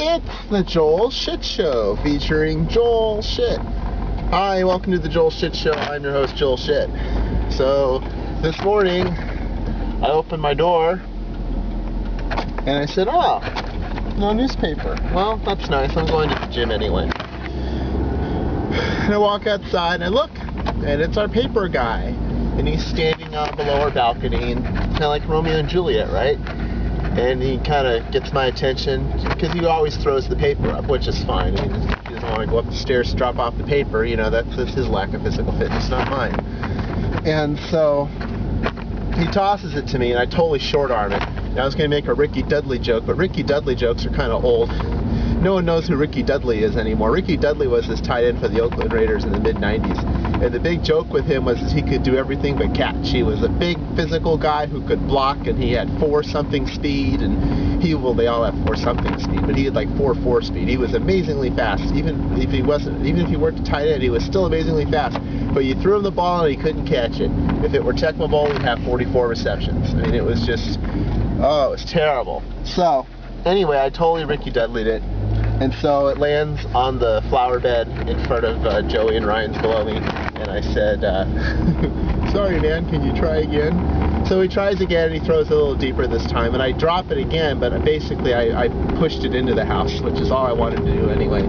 It's the Joel Shit Show, featuring Joel Shit. Hi, welcome to the Joel Shit Show. I'm your host, Joel Shit. So, this morning, I opened my door, and I said, oh, no newspaper. Well, that's nice. I'm going to the gym anyway. And I walk outside, and I look, and it's our paper guy. And he's standing below our balcony, and kind of like Romeo and Juliet, right? And he kind of gets my attention because he always throws the paper up, which is fine. I mean, he doesn't want to go up the stairs to drop off the paper. You know, that's his lack of physical fitness, not mine. And so he tosses it to me, and I totally short arm it. Now I was going to make a Ricky Dudley joke, but Ricky Dudley jokes are kind of old. No one knows who Ricky Dudley is anymore. Ricky Dudley was this tight end for the Oakland Raiders in the mid-90s. And the big joke with him was he could do everything but catch. He was a big physical guy who could block, and he had 4-something speed, and they all have 4-something speed, but he had like 4.4 speed. He was amazingly fast. Even if he worked a tight end, he was still amazingly fast. But you threw him the ball and he couldn't catch it. If it were Tecmo Bowl, he'd have 44 receptions. I mean, it was just, it was terrible. So, anyway, I totally Ricky Dudley'd it. And so it lands on the flower bed in front of Joey and Ryan's below me. And I said, sorry man, can you try again? So he tries again, and he throws it a little deeper this time. And I drop it again, but basically I pushed it into the house, which is all I wanted to do anyway.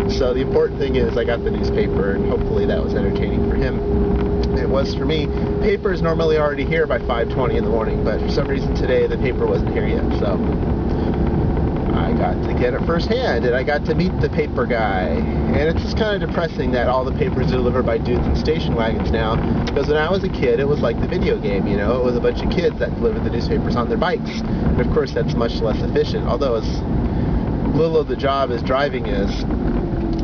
So the important thing is I got the newspaper, and hopefully that was entertaining for him. It was for me. Paper is normally already here by 5:20 in the morning, but for some reason today the paper wasn't here yet. So I got to get it firsthand, and I got to meet the paper guy. And it's just kind of depressing that all the papers are delivered by dudes in station wagons now, because when I was a kid, it was like the video game, you know? It was a bunch of kids that delivered the newspapers on their bikes. And of course, that's much less efficient, although as little of the job as driving is,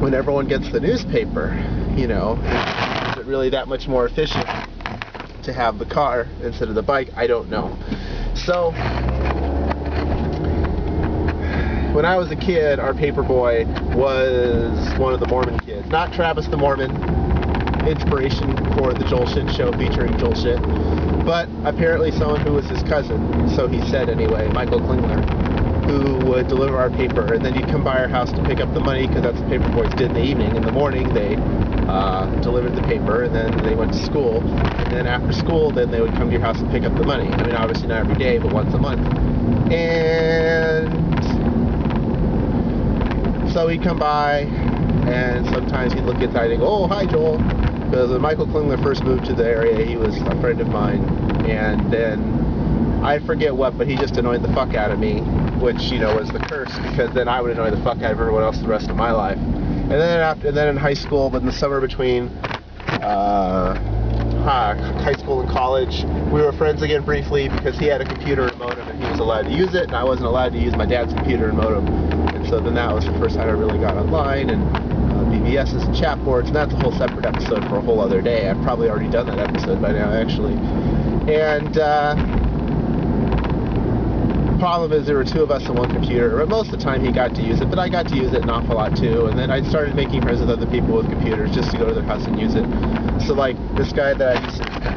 when everyone gets the newspaper, you know, is it really that much more efficient to have the car instead of the bike? I don't know. So when I was a kid, our paperboy was one of the Mormon kids. Not Travis the Mormon, inspiration for the Joel Shit Show featuring Joel Shit, but apparently someone who was his cousin, so he said anyway, Michael Klingler, who would deliver our paper. And then you'd come by our house to pick up the money, because that's what paperboys did in the evening. In the morning, they delivered the paper, and then they went to school. And then after school, then they would come to your house and pick up the money. I mean, obviously not every day, but once a month. And so he'd come by, and sometimes he'd look inside and go, oh, hi, Joel. Because when Michael Klingler first moved to the area, he was a friend of mine. And then, I forget what, but he just annoyed the fuck out of me, which, you know, was the curse, because then I would annoy the fuck out of everyone else the rest of my life. And then in high school, but in the summer between high school and college, we were friends again briefly, because he had a computer and modem, and he was allowed to use it, and I wasn't allowed to use my dad's computer and modem. And so then that was the first time I really got online, and BBSs and chat boards, and that's a whole separate episode for a whole other day. I've probably already done that episode by now, actually. And the problem is there were two of us on one computer, but most of the time he got to use it, but I got to use it an awful lot too. And then I started making friends with other people with computers just to go to their house and use it. So like this guy that I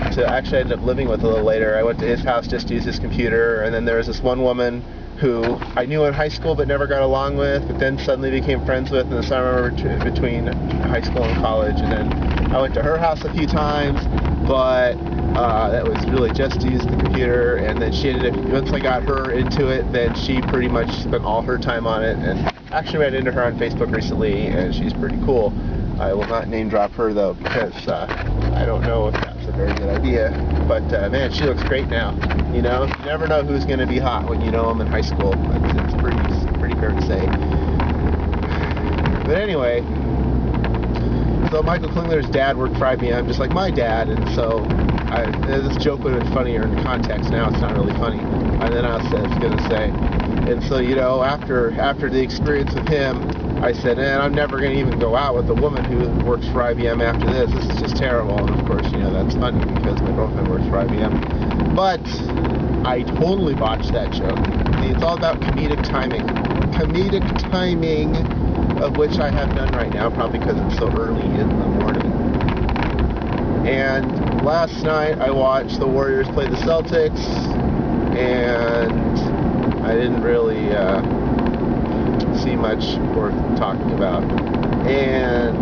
used to actually end up living with a little later, I went to his house just to use his computer, and then there was this one woman who I knew in high school but never got along with, but then suddenly became friends with in the summer between high school and college. And then I went to her house a few times, but that was really just to use the computer. And then she ended up, once I got her into it, then she pretty much spent all her time on it. And actually ran into her on Facebook recently, and she's pretty cool. I will not name drop her though, because I don't know if that's a very good idea. But man, she looks great now. You know, you never know who's going to be hot when you know them in high school. It's pretty fair to say. But anyway, so Michael Klingler's dad worked for IBM, just like my dad, and so this joke would have been funnier in context. Now it's not really funny. And then I was going to say, and so, you know, after the experience with him, I said, man, I'm never going to even go out with a woman who works for IBM after this. This is just terrible. And of course, you know, that's funny because my girlfriend works for IBM. But I totally botched that joke. I mean, it's all about comedic timing. Comedic timing, of which I have none right now, probably because it's so early in the morning. And last night I watched the Warriors play the Celtics, and I didn't really see much worth talking about. And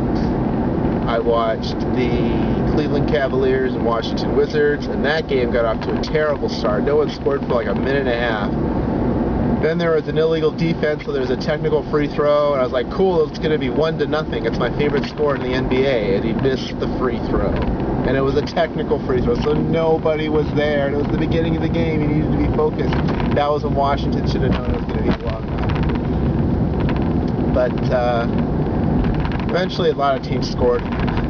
I watched the Cleveland Cavaliers and Washington Wizards, and that game got off to a terrible start. No one scored for like a minute and a half. Then there was an illegal defense, so there was a technical free throw, and I was like, cool, it's going to be 1-0. It's my favorite score in the NBA, and he missed the free throw. And it was a technical free throw, so nobody was there, and it was the beginning of the game. He needed to be focused. That was when Washington should have known it was going to be a long night. But eventually a lot of teams scored.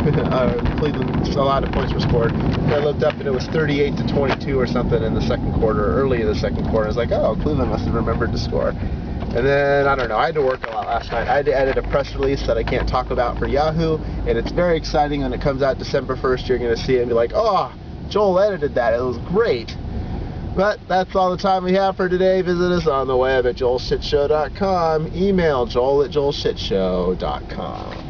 Cleveland, a lot of points were scored. I looked up and it was 38-22 or something in the second quarter, early in the second quarter. I was like, oh, Cleveland must have remembered to score. And then, I don't know, I had to work a lot last night. I had to edit a press release that I can't talk about for Yahoo, and it's very exciting when it comes out December 1st. You're going to see it and be like, oh, Joel edited that. It was great. But that's all the time we have for today. Visit us on the web at joelshitshow.com. Email joel@joelshitshow.com.